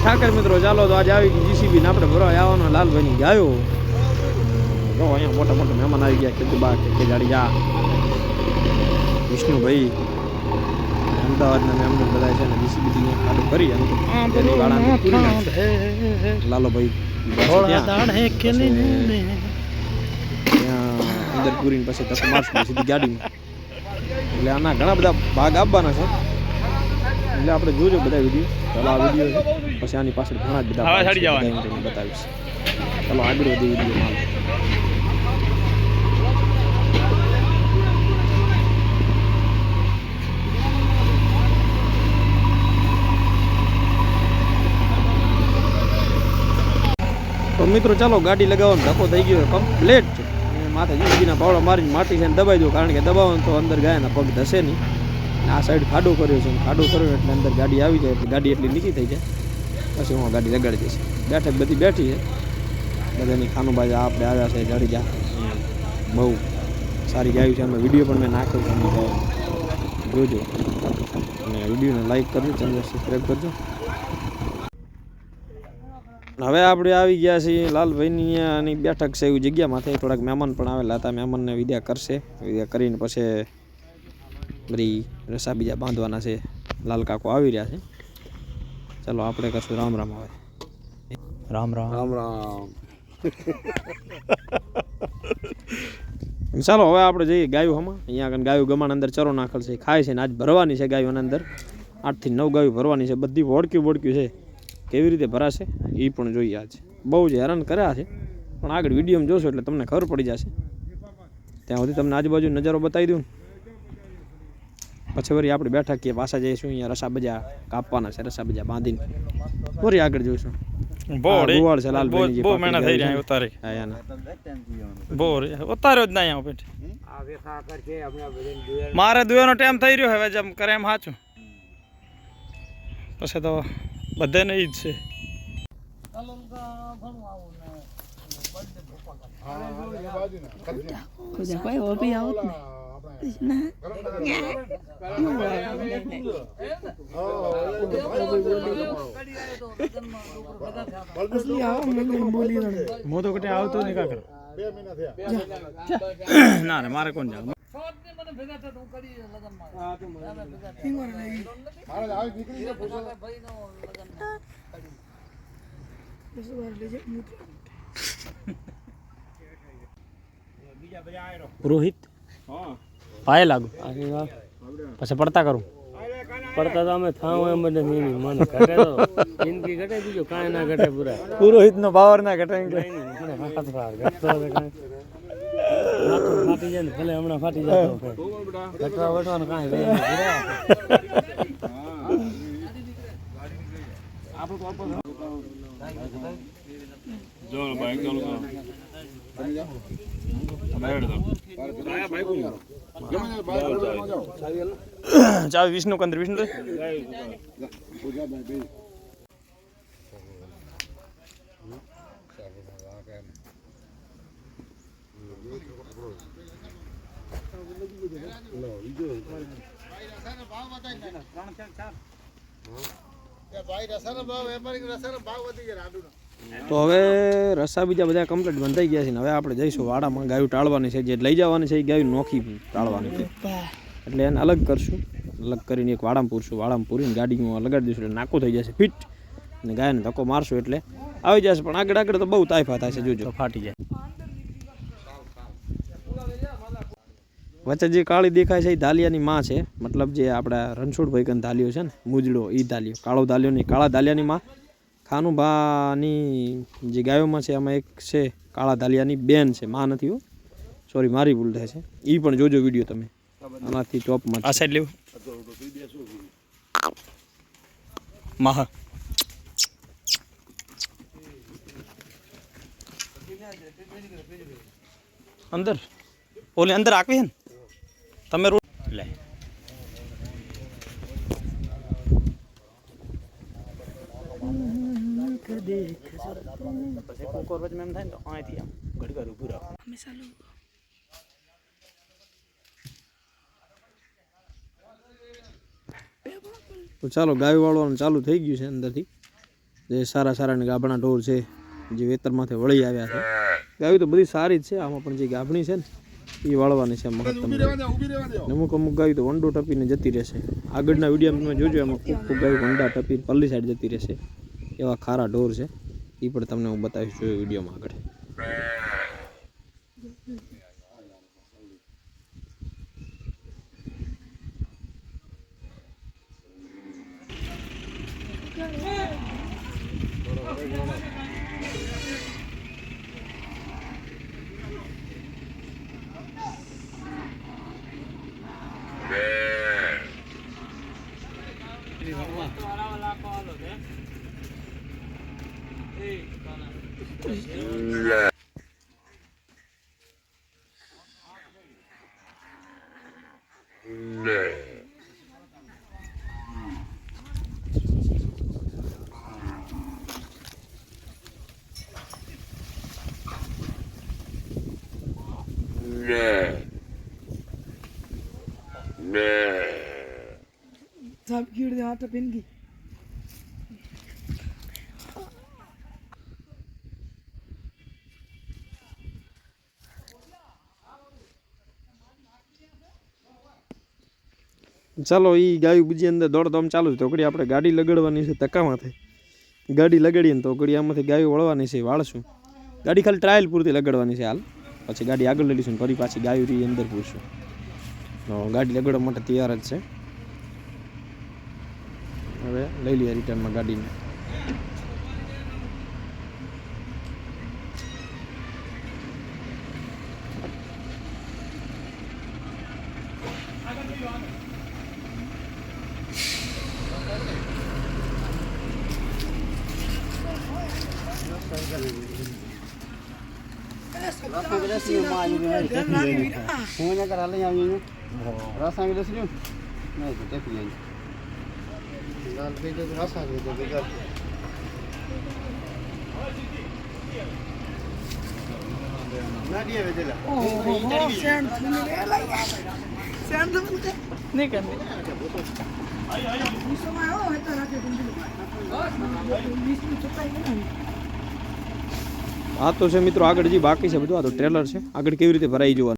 ઠાકર મિત્રો ચાલો તો આજે આવી ગઈ જીસીબી ને આપણે ભરવા આવવાનો લાલભાઈની ગાયો જો અહીંયા મોટા મોટા મહેમાન આવી ગયા ખેતુબા કે જાડીજા વિષ્ણુભાઈ અમદાવાદના મહેમાન બધા છે ને જીસીબી ખાડું કરી લાલોભાઈ અંદર પૂરીને પછી તક મારશું સીધી ગાડીમાં એટલે આના ઘણા બધા ભાગ આપવાના છે એટલે આપણે જોજો બધા વિડીયો ચાલો આ વિડીયો છે પછી આની પાછળ ઘણા જ બધા બતાવીશ ચાલો આગળ વધી વિડીયોમાં તો મિત્રો ચાલો ગાડી લગાવવાનો ધક્કો થઈ ગયો કમ્પ્લેટ છે માથે જીસીબીના પાવડા મારીને માટી છે દબાઈ દો કારણ કે દબાવો તો અંદર ગાયના પગ ધસે નહીં આ સાઈડ ખાડો કર્યો છે ખાડો કર્યો એટલે અંદર ગાડી આવી જાય એટલે ગાડી એટલી નીકળી થઈ જાય પછી હું ગાડી લગાડી દઈશ બેઠક બધી બેઠી છે બધાની ખાનું બાજુ આપણે આવ્યા છે જાડીજા બહુ સારી ગાયું છે અમે વિડીયો પણ મેં નાખ્યો છે જોજો અને વિડીયોને લાઈક કરજો ચેનલ સબસ્ક્રાઈબ કરજો હવે આપણે આવી ગયા છીએ લાલભાઈની આની બેઠક છે એવી જગ્યામાંથી થોડાક મહેમાન પણ આવેલા હતા મહેમાનને વિદ્યા કરશે વિદ્યા કરીને પછી બધી રસા બીજા બાંધવાના છે લાલ કાકો આવી રહ્યા છે ચાલો આપણે કરશું રામ રામ આવે રામ રામ રામ રામ ચાલો હવે આપણે જઈએ ગાયું હમણાં અહીંયા આગળ ગાયું ગમાણ અંદર ચરો નાખેલ છે ખાય છે ને આજ ભરવાની છે ગાયું અંદર 8 થી 9 ગાયું ભરવાની છે બધી વોડક્યું છે કેવી રીતે ભરાશે એ પણ જોઈએ આજ બહુ જ હેરાન કર્યા છે પણ આગળ વિડીયોમાં જોશો એટલે તમને ખબર પડી જશે ત્યાં સુધી તમને આજુબાજુ નજારો બતાવી દઉં પછી વળી આપણે બેઠા કે પાછા જઈશું અહીંયા રસા બજા કાપવાના છે રસા બજા બાંધીને વળી આગળ જોઈશું ગોવાળ છે લાલભાઈ બહુ મહેનત થઈ રહી ઉતારે ઉતાર્યો જ ના અહીંયા પેટ મારે દુવાનો ટાઈમ થઈ રહ્યો હવે જેમ કરે એમ સાચું પછી તો બધાને ઈ જ છે મોતો કટે આવતો નહીં કાકર ના રે મારે કોણ જાવ રોહિત પાયે લાગુ પછી પડતા કરું પડતા તો અમે થાવ એમ મને ઘટે તો જિંદગી ઘટે બીજો કાંઈ ના ઘટે પૂરા પુરોહિત નો પાવર ના ઘટે ફાટી જાય ને ભલે હમણાં ફાટી જાય ઘટવા વટવાનું કાંઈ ચાવી વિષ્ણુ કંદર વિષ્ણુ તો હવે રસા બીજા બધા કમ્પ્લીટ બંધાઈ ગયા છે ને હવે આપણે જઈશું વાડામાં ગાયું ટાળવાની છે જે લઈ જવાની છે એ ગાયું નોખી ટાળવાની છે એટલે એને અલગ કરશું અલગ કરીને એક વાડામાં પૂરશું વાડામાં પૂરીને ગાડીમાં લગાડી દઈશું એટલે નાકું થઈ જશે ફિટ અને ગાયને ધક્કો મારશું એટલે આવી જશે પણ આગળ તો બહુ તાઇફા થાય છે જોજો ફાટી જાય વચ્ચે જે કાળી દેખાય છે એ ધાલિયાની માં છે મતલબ જે આપણા રણછોડભાઈ કન ધાલિયો છે ને મુજડો એ ધાલિયો કાળો ધાલિયો નહીં કાળા ધાલિયાની માં ખાનુભાની જે ગાયોમાં છે એમાં એક છે કાળા ધાલિયાની બેન છે માં નથી હો સોરી મારી ભૂલ થાય છે એ પણ જોજો વિડીયો તમે આનાથી ટોપમાં આ સાઈડ લેવું મહા અંદર ઓલે અંદર આકવી હે ને તમે લે પછી કોકોર વચ્ચે એમ થાય ને તો અહીંથી આમ ઘડીવાર ઊભું રાખો તો ચાલો ગાય વાળવાનું ચાલુ થઈ ગયું છે અંદરથી જે સારા સારા ગાભણા ઢોર છે જે વેતરમાંથી વળી આવ્યા છે. ગાયું તો બધી સારી જ છે, આમાં પણ જે ગાભણી છે ને એ વાળવાની છે મહત્તમ. અમુક ગાયું તો વંડો ટપીને જતી રહેશે. આગળના વિડીયોમાં તમે જોજો, એમાં ખૂબ ગાયું વંડા ટપીને પલ્લી સાઈડ જતી રહેશે. એવા ખારા ઢોર છે, એ પણ તમને હું બતાવીશ જોયો વિડીયોમાં આગળ. सब कीड़ दे हाथ पिन की ચાલો એ ગાયું બીજી અંદર દોડધામ ચાલુ છે. તો ઘડી આપણે ગાડી લગાડવાની છે તકામાંથી. ગાડી લગાડીએ ને તો ઘડી આમાંથી ગાયું વળવાની છે, વાળશું. ગાડી ખાલી ટ્રાયલ પૂરતી લગાડવાની છે હાલ, પછી ગાડી આગળ લઈ લઈશું, ફરી પાછી ગાયું રી અંદર પૂરશું. ગાડી લગાડવા માટે તૈયાર જ છે. હવે લઈ લઈએ રિટર્નમાં ગાડીને. नहीं करनी આ તો છે મિત્રો આગળ જે બાકી છે બધું. આ તો ટ્રેલર છે, આગળ કેવી રીતે ભરાઈ જોવાનું.